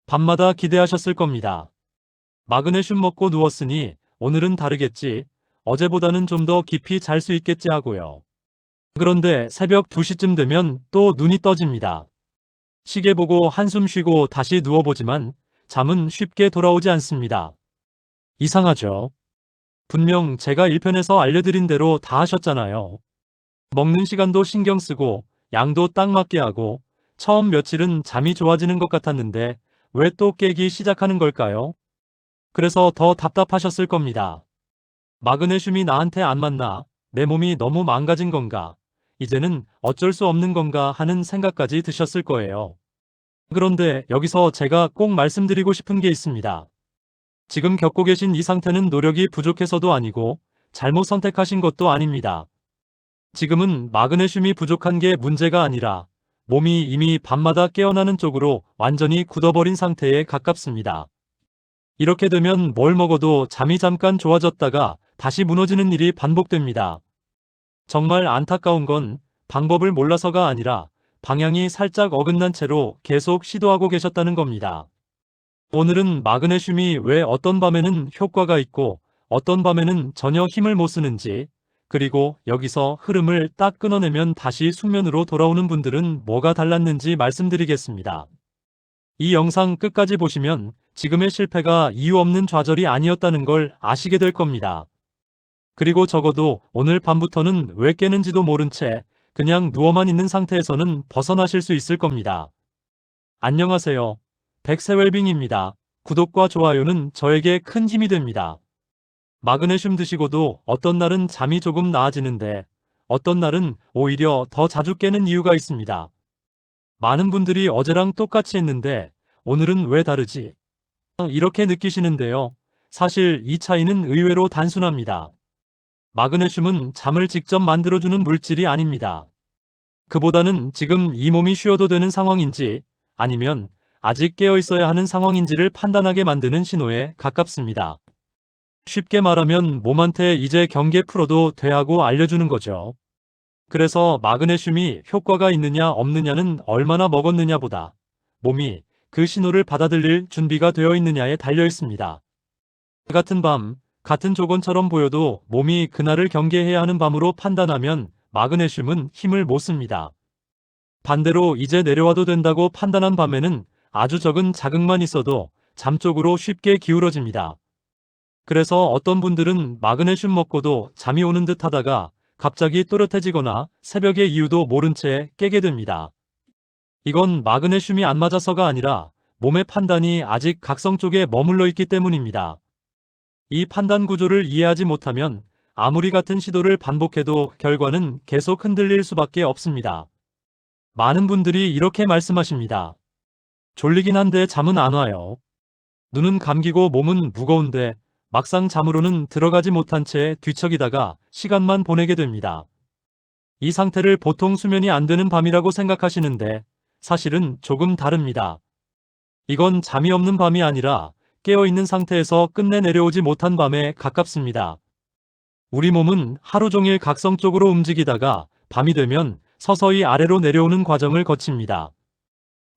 밤마다 기대하셨을 겁니다. 마그네슘 먹고 누웠으니 오늘은 다르겠지. 어제보다는 좀 더 깊이 잘 수 있겠지 하고요. 그런데 새벽 2시쯤 되면 또 눈이 떠집니다. 시계 보고 한숨 쉬고 다시 누워보지만 잠은 쉽게 돌아오지 않습니다. 이상하죠? 분명 제가 1편에서 알려드린 대로 다 하셨잖아요. 먹는 시간도 신경 쓰고 양도 딱 맞게 하고 처음 며칠은 잠이 좋아지는 것 같았는데 왜 또 깨기 시작하는 걸까요? 그래서 더 답답하셨을 겁니다. 마그네슘이 나한테 안 맞나? 내 몸이 너무 망가진 건가? 이제는 어쩔 수 없는 건가 하는 생각까지 드셨을 거예요. 그런데 여기서 제가 꼭 말씀드리고 싶은 게 있습니다. 지금 겪고 계신 이 상태는 노력이 부족해서도 아니고 잘못 선택하신 것도 아닙니다. 지금은 마그네슘이 부족한 게 문제가 아니라 몸이 이미 밤마다 깨어나는 쪽으로 완전히 굳어버린 상태에 가깝습니다. 이렇게 되면 뭘 먹어도 잠이 잠깐 좋아졌다가 다시 무너지는 일이 반복됩니다. 정말 안타까운 건 방법을 몰라서가 아니라 방향이 살짝 어긋난 채로 계속 시도하고 계셨다는 겁니다. 오늘은 마그네슘이 왜 어떤 밤에는 효과가 있고 어떤 밤에는 전혀 힘을 못 쓰는지, 그리고 여기서 흐름을 딱 끊어내면 다시 숙면으로 돌아오는 분들은 뭐가 달랐는지 말씀드리겠습니다. 이 영상 끝까지 보시면 지금의 실패가 이유 없는 좌절이 아니었다는 걸 아시게 될 겁니다. 그리고 적어도 오늘 밤부터는 왜 깨는지도 모른 채 그냥 누워만 있는 상태에서는 벗어나실 수 있을 겁니다. 안녕하세요. 백세웰빙입니다. 구독과 좋아요는 저에게 큰 힘이 됩니다. 마그네슘 드시고도 어떤 날은 잠이 조금 나아지는데 어떤 날은 오히려 더 자주 깨는 이유가 있습니다. 많은 분들이 어제랑 똑같이 했는데 오늘은 왜 다르지? 이렇게 느끼시는데요. 사실 이 차이는 의외로 단순합니다. 마그네슘은 잠을 직접 만들어주는 물질이 아닙니다. 그보다는 지금 이 몸이 쉬어도 되는 상황인지 아니면 아직 깨어 있어야 하는 상황인지를 판단하게 만드는 신호에 가깝습니다. 쉽게 말하면 몸한테 이제 경계 풀어도 돼 하고 알려주는 거죠. 그래서 마그네슘이 효과가 있느냐 없느냐는 얼마나 먹었느냐보다 몸이 그 신호를 받아들일 준비가 되어 있느냐에 달려 있습니다. 같은 밤, 같은 조건처럼 보여도 몸이 그날을 경계해야 하는 밤으로 판단하면 마그네슘은 힘을 못 씁니다. 반대로 이제 내려와도 된다고 판단한 밤에는 아주 적은 자극만 있어도 잠 쪽으로 쉽게 기울어집니다. 그래서 어떤 분들은 마그네슘 먹고도 잠이 오는 듯 하다가 갑자기 또렷해지거나 새벽에 이유도 모른 채 깨게 됩니다. 이건 마그네슘이 안 맞아서가 아니라 몸의 판단이 아직 각성 쪽에 머물러 있기 때문입니다. 이 판단 구조를 이해하지 못하면 아무리 같은 시도를 반복해도 결과는 계속 흔들릴 수밖에 없습니다. 많은 분들이 이렇게 말씀하십니다. 졸리긴 한데 잠은 안 와요. 눈은 감기고 몸은 무거운데 막상 잠으로는 들어가지 못한 채 뒤척이다가 시간만 보내게 됩니다. 이 상태를 보통 수면이 안 되는 밤이라고 생각하시는데 사실은 조금 다릅니다. 이건 잠이 없는 밤이 아니라 깨어있는 상태에서 끝내 내려오지 못한 밤에 가깝습니다. 우리 몸은 하루 종일 각성 쪽으로 움직이다가 밤이 되면 서서히 아래로 내려오는 과정을 거칩니다.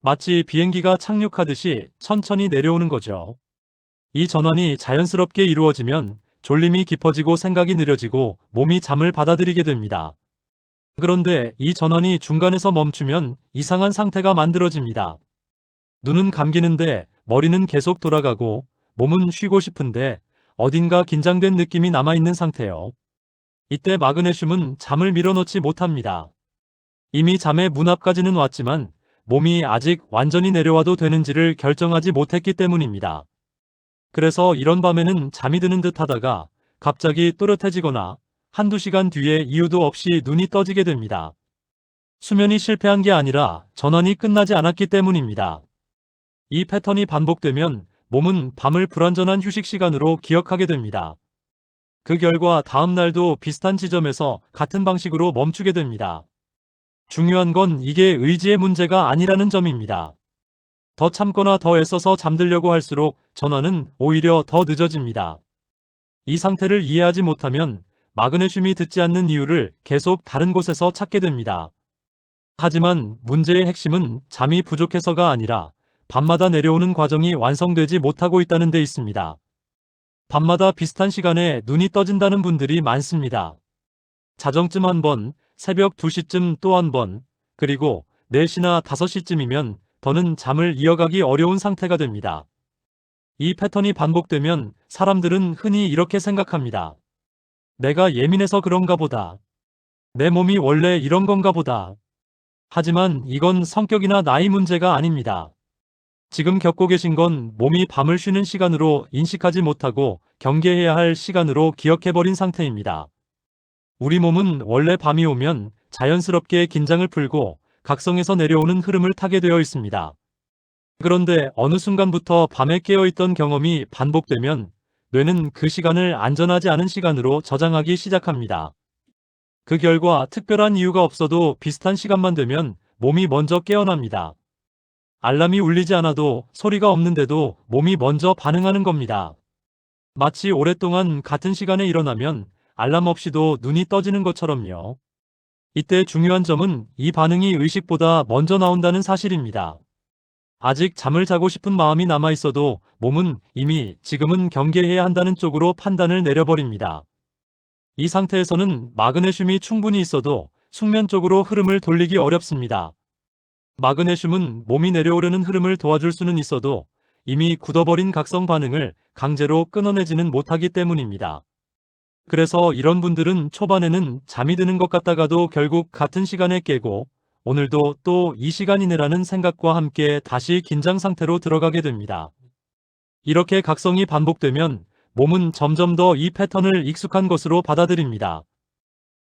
마치 비행기가 착륙하듯이 천천히 내려오는 거죠. 이 전환이 자연스럽게 이루어지면 졸림이 깊어지고 생각이 느려지고 몸이 잠을 받아들이게 됩니다. 그런데 이 전환이 중간에서 멈추면 이상한 상태가 만들어집니다. 눈은 감기는데 머리는 계속 돌아가고 몸은 쉬고 싶은데 어딘가 긴장된 느낌이 남아있는 상태요. 이때 마그네슘은 잠을 밀어넣지 못합니다. 이미 잠의 문 앞까지는 왔지만 몸이 아직 완전히 내려와도 되는지를 결정하지 못했기 때문입니다. 그래서 이런 밤에는 잠이 드는 듯 하다가 갑자기 또렷해지거나 한두 시간 뒤에 이유도 없이 눈이 떠지게 됩니다. 수면이 실패한 게 아니라 전환이 끝나지 않았기 때문입니다. 이 패턴이 반복되면 몸은 밤을 불완전한 휴식 시간으로 기억하게 됩니다. 그 결과 다음 날도 비슷한 지점에서 같은 방식으로 멈추게 됩니다. 중요한 건 이게 의지의 문제가 아니라는 점입니다. 더 참거나 더 애써서 잠들려고 할수록 전환은 오히려 더 늦어집니다. 이 상태를 이해하지 못하면 마그네슘이 듣지 않는 이유를 계속 다른 곳에서 찾게 됩니다. 하지만 문제의 핵심은 잠이 부족해서가 아니라 밤마다 내려오는 과정이 완성되지 못하고 있다는 데 있습니다. 밤마다 비슷한 시간에 눈이 떠진다는 분들이 많습니다. 자정쯤 한 번, 새벽 2시쯤 또 한 번, 그리고 4시나 5시쯤이면 더는 잠을 이어가기 어려운 상태가 됩니다. 이 패턴이 반복되면 사람들은 흔히 이렇게 생각합니다. 내가 예민해서 그런가 보다. 내 몸이 원래 이런 건가 보다. 하지만 이건 성격이나 나이 문제가 아닙니다. 지금 겪고 계신 건 몸이 밤을 쉬는 시간으로 인식하지 못하고 경계해야 할 시간으로 기억해버린 상태입니다. 우리 몸은 원래 밤이 오면 자연스럽게 긴장을 풀고 각성에서 내려오는 흐름을 타게 되어 있습니다. 그런데 어느 순간부터 밤에 깨어있던 경험이 반복되면 뇌는 그 시간을 안전하지 않은 시간으로 저장하기 시작합니다. 그 결과 특별한 이유가 없어도 비슷한 시간만 되면 몸이 먼저 깨어납니다. 알람이 울리지 않아도 소리가 없는데도 몸이 먼저 반응하는 겁니다. 마치 오랫동안 같은 시간에 일어나면 알람 없이도 눈이 떠지는 것처럼요. 이때 중요한 점은 이 반응이 의식보다 먼저 나온다는 사실입니다. 아직 잠을 자고 싶은 마음이 남아 있어도 몸은 이미 지금은 경계해야 한다는 쪽으로 판단을 내려버립니다. 이 상태에서는 마그네슘이 충분히 있어도 숙면 쪽으로 흐름을 돌리기 어렵습니다. 마그네슘은 몸이 내려오려는 흐름을 도와줄 수는 있어도 이미 굳어버린 각성 반응을 강제로 끊어내지는 못하기 때문입니다. 그래서 이런 분들은 초반에는 잠이 드는 것 같다가도 결국 같은 시간에 깨고 오늘도 또 이 시간이네라는 생각과 함께 다시 긴장 상태로 들어가게 됩니다. 이렇게 각성이 반복되면 몸은 점점 더 이 패턴을 익숙한 것으로 받아들입니다.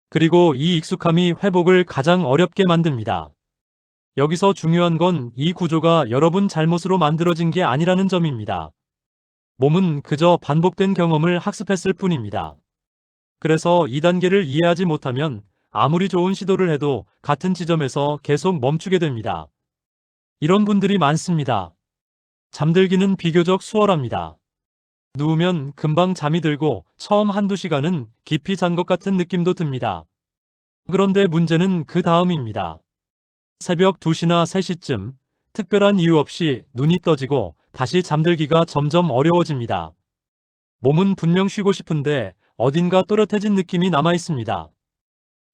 그리고 이 익숙함이 회복을 가장 어렵게 만듭니다. 여기서 중요한 건 이 구조가 여러분 잘못으로 만들어진 게 아니라는 점입니다. 몸은 그저 반복된 경험을 학습했을 뿐입니다. 그래서 이 단계를 이해하지 못하면 아무리 좋은 시도를 해도 같은 지점에서 계속 멈추게 됩니다. 이런 분들이 많습니다. 잠들기는 비교적 수월합니다. 누우면 금방 잠이 들고 처음 한두 시간은 깊이 잔 것 같은 느낌도 듭니다. 그런데 문제는 그 다음입니다. 새벽 2시나 3시쯤 특별한 이유 없이 눈이 떠지고 다시 잠들기가 점점 어려워집니다. 몸은 분명 쉬고 싶은데 어딘가 또렷해진 느낌이 남아 있습니다.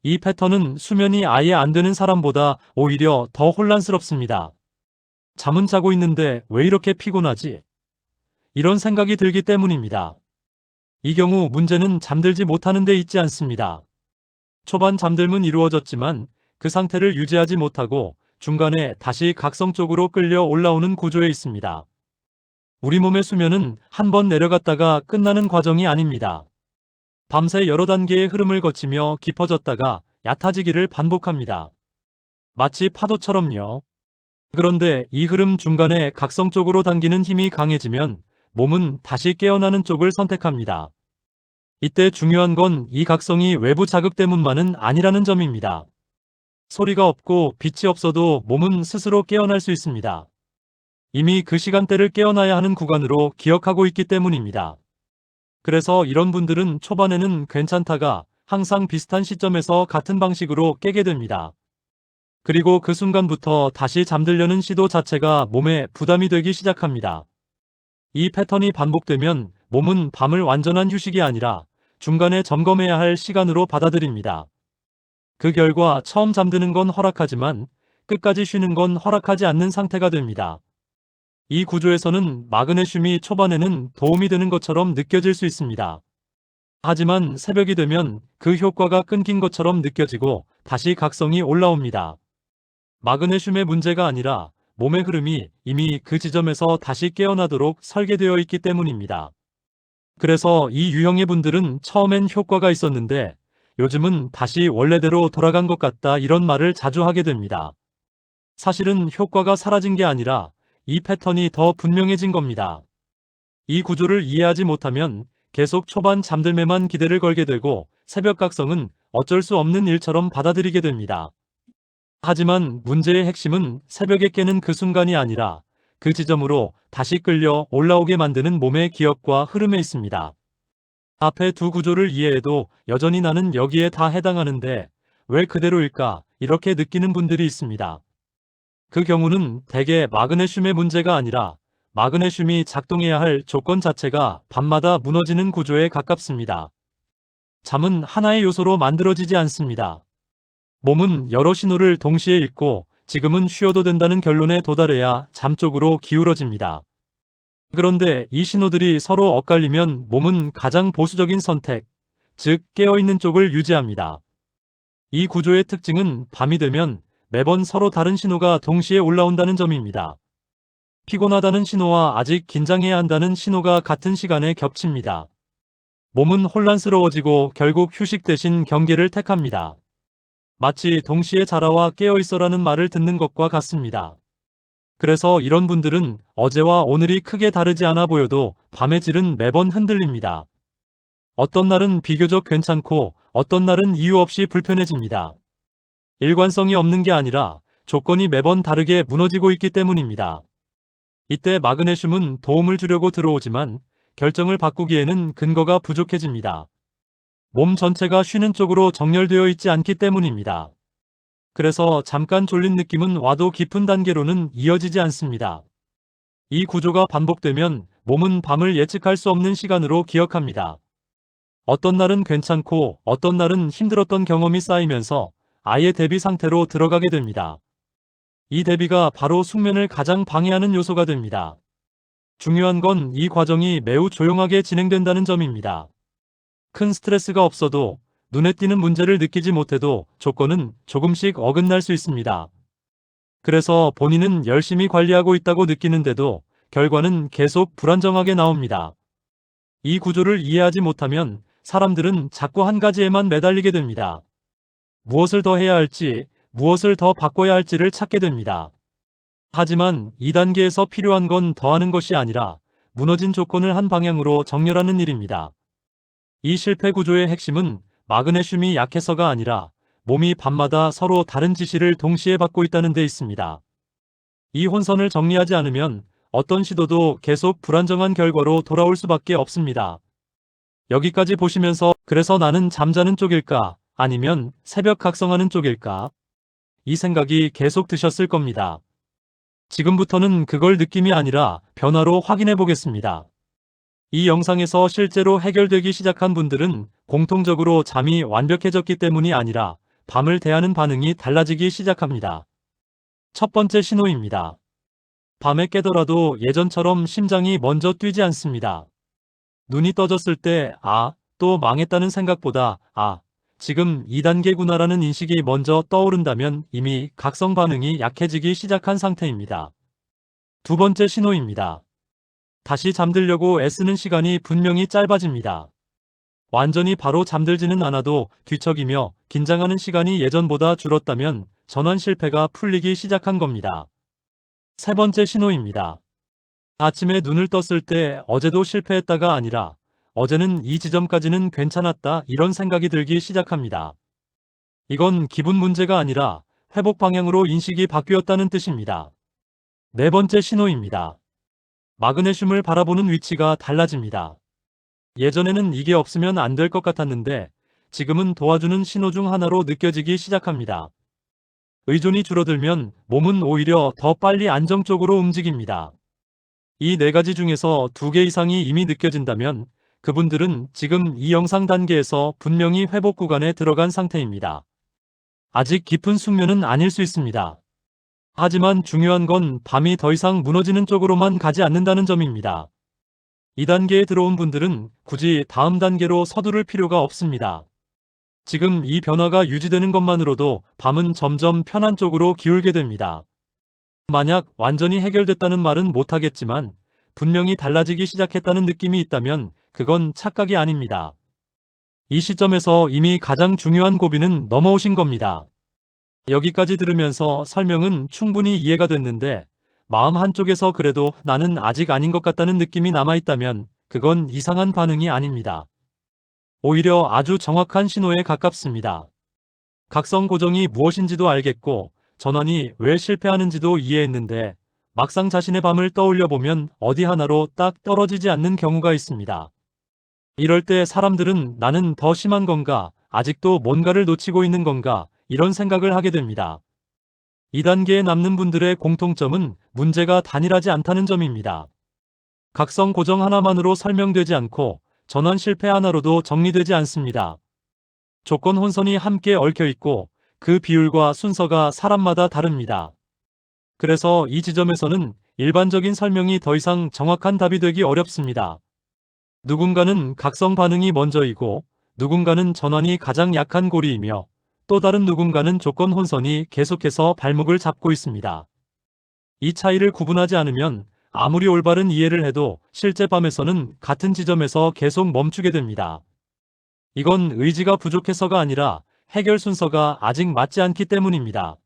이 패턴은 수면이 아예 안 되는 사람보다 오히려 더 혼란스럽습니다. 잠은 자고 있는데 왜 이렇게 피곤하지? 이런 생각이 들기 때문입니다. 이 경우 문제는 잠들지 못하는 데 있지 않습니다. 초반 잠들면 이루어졌지만 그 상태를 유지하지 못하고 중간에 다시 각성 쪽으로 끌려 올라오는 구조에 있습니다. 우리 몸의 수면은 한 번 내려갔다가 끝나는 과정이 아닙니다. 밤새 여러 단계의 흐름을 거치며 깊어졌다가 얕아지기를 반복합니다. 마치 파도처럼요. 그런데 이 흐름 중간에 각성 쪽으로 당기는 힘이 강해지면 몸은 다시 깨어나는 쪽을 선택합니다. 이때 중요한 건 이 각성이 외부 자극 때문만은 아니라는 점입니다. 소리가 없고 빛이 없어도 몸은 스스로 깨어날 수 있습니다. 이미 그 시간대를 깨어나야 하는 구간으로 기억하고 있기 때문입니다. 그래서 이런 분들은 초반에는 괜찮다가 항상 비슷한 시점에서 같은 방식으로 깨게 됩니다. 그리고 그 순간부터 다시 잠들려는 시도 자체가 몸에 부담이 되기 시작합니다. 이 패턴이 반복되면 몸은 밤을 완전한 휴식이 아니라 중간에 점검해야 할 시간으로 받아들입니다. 그 결과 처음 잠드는 건 허락하지만 끝까지 쉬는 건 허락하지 않는 상태가 됩니다. 이 구조에서는 마그네슘이 초반에는 도움이 되는 것처럼 느껴질 수 있습니다. 하지만 새벽이 되면 그 효과가 끊긴 것처럼 느껴지고 다시 각성이 올라옵니다. 마그네슘의 문제가 아니라 몸의 흐름이 이미 그 지점에서 다시 깨어나도록 설계되어 있기 때문입니다. 그래서 이 유형의 분들은 처음엔 효과가 있었는데 요즘은 다시 원래대로 돌아간 것 같다 이런 말을 자주 하게 됩니다. 사실은 효과가 사라진 게 아니라 이 패턴이 더 분명해진 겁니다. 이 구조를 이해하지 못하면 계속 초반 잠들매만 기대를 걸게 되고 새벽 각성은 어쩔 수 없는 일처럼 받아들이게 됩니다. 하지만 문제의 핵심은 새벽에 깨는 그 순간이 아니라 그 지점으로 다시 끌려 올라오게 만드는 몸의 기억과 흐름에 있습니다. 앞에 두 구조를 이해해도 여전히 나는 여기에 다 해당하는데 왜 그대로일까 이렇게 느끼는 분들이 있습니다. 그 경우는 대개 마그네슘의 문제가 아니라 마그네슘이 작동해야 할 조건 자체가 밤마다 무너지는 구조에 가깝습니다. 잠은 하나의 요소로 만들어지지 않습니다. 몸은 여러 신호를 동시에 읽고 지금은 쉬어도 된다는 결론에 도달해야 잠 쪽으로 기울어집니다. 그런데 이 신호들이 서로 엇갈리면 몸은 가장 보수적인 선택, 즉 깨어있는 쪽을 유지합니다. 이 구조의 특징은 밤이 되면 매번 서로 다른 신호가 동시에 올라온다는 점입니다. 피곤하다는 신호와 아직 긴장해야 한다는 신호가 같은 시간에 겹칩니다. 몸은 혼란스러워지고 결국 휴식 대신 경계를 택합니다. 마치 동시에 자라와 깨어있어라는 말을 듣는 것과 같습니다. 그래서 이런 분들은 어제와 오늘이 크게 다르지 않아 보여도 밤의 질은 매번 흔들립니다. 어떤 날은 비교적 괜찮고 어떤 날은 이유 없이 불편해집니다. 일관성이 없는 게 아니라 조건이 매번 다르게 무너지고 있기 때문입니다. 이때 마그네슘은 도움을 주려고 들어오지만 결정을 바꾸기에는 근거가 부족해집니다. 몸 전체가 쉬는 쪽으로 정렬되어 있지 않기 때문입니다. 그래서 잠깐 졸린 느낌은 와도 깊은 단계로는 이어지지 않습니다. 이 구조가 반복되면 몸은 밤을 예측할 수 없는 시간으로 기억합니다. 어떤 날은 괜찮고 어떤 날은 힘들었던 경험이 쌓이면서 아예 대비 상태로 들어가게 됩니다. 이 대비가 바로 숙면을 가장 방해하는 요소가 됩니다. 중요한 건 이 과정이 매우 조용하게 진행된다는 점입니다. 큰 스트레스가 없어도 눈에 띄는 문제를 느끼지 못해도 조건은 조금씩 어긋날 수 있습니다. 그래서 본인은 열심히 관리하고 있다고 느끼는데도 결과는 계속 불안정하게 나옵니다. 이 구조를 이해하지 못하면 사람들은 자꾸 한 가지에만 매달리게 됩니다. 무엇을 더 해야 할지, 무엇을 더 바꿔야 할지를 찾게 됩니다. 하지만 2단계에서 필요한 건 더하는 것이 아니라 무너진 조건을 한 방향으로 정렬하는 일입니다. 이 실패 구조의 핵심은 마그네슘이 약해서가 아니라 몸이 밤마다 서로 다른 지시를 동시에 받고 있다는 데 있습니다. 이 혼선을 정리하지 않으면 어떤 시도도 계속 불안정한 결과로 돌아올 수밖에 없습니다. 여기까지 보시면서 그래서 나는 잠자는 쪽일까? 아니면 새벽 각성하는 쪽일까? 이 생각이 계속 드셨을 겁니다. 지금부터는 그걸 느낌이 아니라 변화로 확인해 보겠습니다. 이 영상에서 실제로 해결되기 시작한 분들은 공통적으로 잠이 완벽해졌기 때문이 아니라 밤을 대하는 반응이 달라지기 시작합니다. 첫 번째 신호입니다. 밤에 깨더라도 예전처럼 심장이 먼저 뛰지 않습니다. 눈이 떠졌을 때 또 망했다는 생각보다 지금 2단계구나라는 인식이 먼저 떠오른다면 이미 각성 반응이 약해지기 시작한 상태입니다. 두 번째 신호입니다. 다시 잠들려고 애쓰는 시간이 분명히 짧아집니다. 완전히 바로 잠들지는 않아도 뒤척이며 긴장하는 시간이 예전보다 줄었다면 전환 실패가 풀리기 시작한 겁니다. 세 번째 신호입니다. 아침에 눈을 떴을 때 어제도 실패했다가 아니라 어제는 이 지점까지는 괜찮았다 이런 생각이 들기 시작합니다. 이건 기분 문제가 아니라 회복 방향으로 인식이 바뀌었다는 뜻입니다. 네 번째 신호입니다. 마그네슘을 바라보는 위치가 달라집니다. 예전에는 이게 없으면 안 될 것 같았는데 지금은 도와주는 신호 중 하나로 느껴지기 시작합니다. 의존이 줄어들면 몸은 오히려 더 빨리 안정 쪽으로 움직입니다. 이 네 가지 중에서 2개 이상이 이미 느껴진다면 그분들은 지금 이 영상 단계에서 분명히 회복 구간에 들어간 상태입니다. 아직 깊은 숙면은 아닐 수 있습니다. 하지만 중요한 건 밤이 더 이상 무너지는 쪽으로만 가지 않는다는 점입니다. 2단계에 들어온 분들은 굳이 다음 단계로 서두를 필요가 없습니다. 지금 이 변화가 유지되는 것만으로도 밤은 점점 편한 쪽으로 기울게 됩니다. 만약 완전히 해결됐다는 말은 못하겠지만 분명히 달라지기 시작했다는 느낌이 있다면 그건 착각이 아닙니다. 이 시점에서 이미 가장 중요한 고비는 넘어오신 겁니다. 여기까지 들으면서 설명은 충분히 이해가 됐는데 마음 한쪽에서 그래도 나는 아직 아닌 것 같다는 느낌이 남아있다면 그건 이상한 반응이 아닙니다. 오히려 아주 정확한 신호에 가깝습니다. 각성 고정이 무엇인지도 알겠고 전환이 왜 실패하는지도 이해했는데 막상 자신의 밤을 떠올려 보면 어디 하나로 딱 떨어지지 않는 경우가 있습니다. 이럴 때 사람들은 나는 더 심한 건가? 아직도 뭔가를 놓치고 있는 건가? 이런 생각을 하게 됩니다. 2단계에 남는 분들의 공통점은 문제가 단일하지 않다는 점입니다. 각성 고정 하나만으로 설명되지 않고 전환 실패 하나로도 정리되지 않습니다. 조건 혼선이 함께 얽혀 있고 그 비율과 순서가 사람마다 다릅니다. 그래서 이 지점에서는 일반적인 설명이 더 이상 정확한 답이 되기 어렵습니다. 누군가는 각성 반응이 먼저이고 누군가는 전환이 가장 약한 고리이며 또 다른 누군가는 조건 혼선이 계속해서 발목을 잡고 있습니다. 이 차이를 구분하지 않으면 아무리 올바른 이해를 해도 실제 밤에서는 같은 지점에서 계속 멈추게 됩니다. 이건 의지가 부족해서가 아니라 해결 순서가 아직 맞지 않기 때문입니다.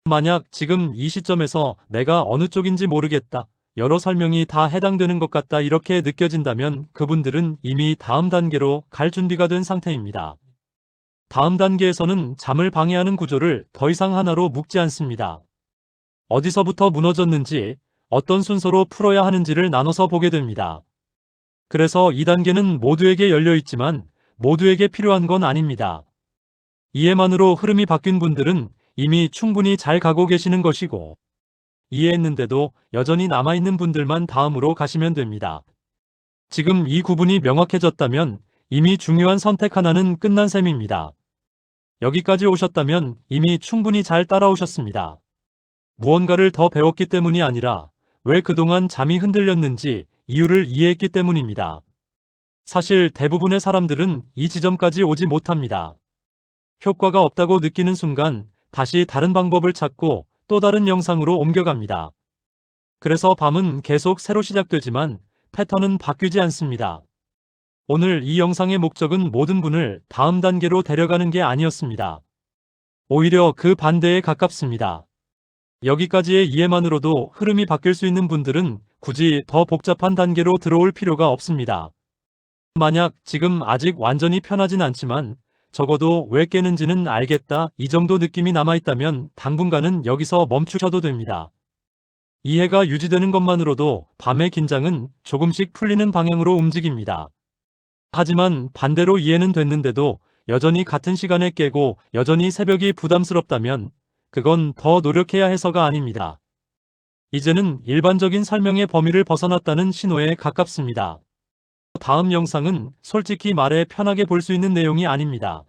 만약 지금 이 시점에서 내가 어느 쪽인지 모르겠다, 여러 설명이 다 해당되는 것 같다 이렇게 느껴진다면 그분들은 이미 다음 단계로 갈 준비가 된 상태입니다. 다음 단계에서는 잠을 방해하는 구조를 더 이상 하나로 묶지 않습니다. 어디서부터 무너졌는지, 어떤 순서로 풀어야 하는지를 나눠서 보게 됩니다. 그래서 2단계는 모두에게 열려 있지만 모두에게 필요한 건 아닙니다. 이해만으로 흐름이 바뀐 분들은 이미 충분히 잘 가고 계시는 것이고, 이해했는데도 여전히 남아있는 분들만 다음으로 가시면 됩니다. 지금 이 구분이 명확해졌다면 이미 중요한 선택 하나는 끝난 셈입니다. 여기까지 오셨다면 이미 충분히 잘 따라오셨습니다. 무언가를 더 배웠기 때문이 아니라 왜 그동안 잠이 흔들렸는지 이유를 이해했기 때문입니다. 사실 대부분의 사람들은 이 지점까지 오지 못합니다. 효과가 없다고 느끼는 순간 다시 다른 방법을 찾고 또 다른 영상으로 옮겨갑니다. 그래서 밤은 계속 새로 시작되지만 패턴은 바뀌지 않습니다. 오늘 이 영상의 목적은 모든 분을 다음 단계로 데려가는 게 아니었습니다. 오히려 그 반대에 가깝습니다. 여기까지의 이해만으로도 흐름이 바뀔 수 있는 분들은 굳이 더 복잡한 단계로 들어올 필요가 없습니다. 만약 지금 아직 완전히 편하진 않지만 적어도 왜 깨는지는 알겠다 이 정도 느낌이 남아있다면 당분간은 여기서 멈추셔도 됩니다. 이해가 유지되는 것만으로도 밤의 긴장은 조금씩 풀리는 방향으로 움직입니다. 하지만 반대로 이해는 됐는데도 여전히 같은 시간에 깨고 여전히 새벽이 부담스럽다면 그건 더 노력해야 해서가 아닙니다. 이제는 일반적인 설명의 범위를 벗어났다는 신호에 가깝습니다. 다음 영상은 솔직히 말해 편하게 볼 수 있는 내용이 아닙니다.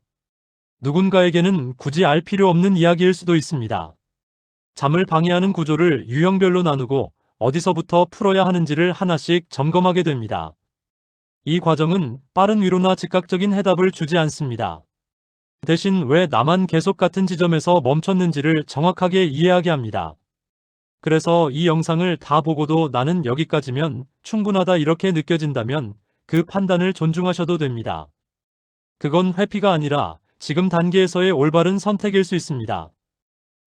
누군가에게는 굳이 알 필요 없는 이야기일 수도 있습니다. 잠을 방해하는 구조를 유형별로 나누고 어디서부터 풀어야 하는지를 하나씩 점검하게 됩니다. 이 과정은 빠른 위로나 즉각적인 해답을 주지 않습니다. 대신 왜 나만 계속 같은 지점에서 멈췄는지를 정확하게 이해하게 합니다. 그래서 이 영상을 다 보고도 나는 여기까지면 충분하다 이렇게 느껴진다면 그 판단을 존중하셔도 됩니다. 그건 회피가 아니라 지금 단계에서의 올바른 선택일 수 있습니다.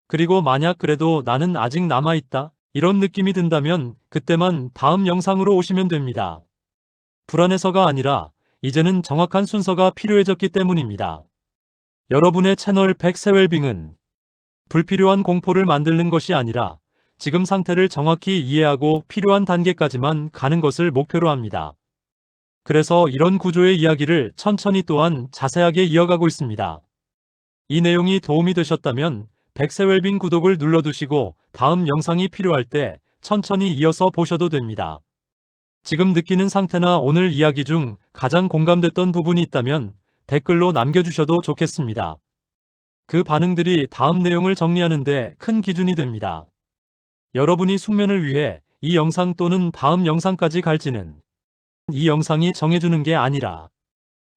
그리고 만약 그래도 나는 아직 남아있다 이런 느낌이 든다면 그때만 다음 영상으로 오시면 됩니다. 불안해서가 아니라 이제는 정확한 순서가 필요해졌기 때문입니다. 여러분의 채널 백세웰빙은 불필요한 공포를 만드는 것이 아니라 지금 상태를 정확히 이해하고 필요한 단계까지만 가는 것을 목표로 합니다. 그래서 이런 구조의 이야기를 천천히 또한 자세하게 이어가고 있습니다. 이 내용이 도움이 되셨다면 백세웰빙 구독을 눌러두시고 다음 영상이 필요할 때 천천히 이어서 보셔도 됩니다. 지금 느끼는 상태나 오늘 이야기 중 가장 공감됐던 부분이 있다면 댓글로 남겨주셔도 좋겠습니다. 그 반응들이 다음 내용을 정리하는 데 큰 기준이 됩니다. 여러분이 숙면을 위해 이 영상 또는 다음 영상까지 갈지는 이 영상이 정해주는 게 아니라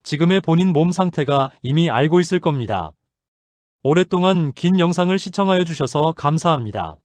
지금의 본인 몸 상태가 이미 알고 있을 겁니다. 오랫동안 긴 영상을 시청하여 주셔서 감사합니다.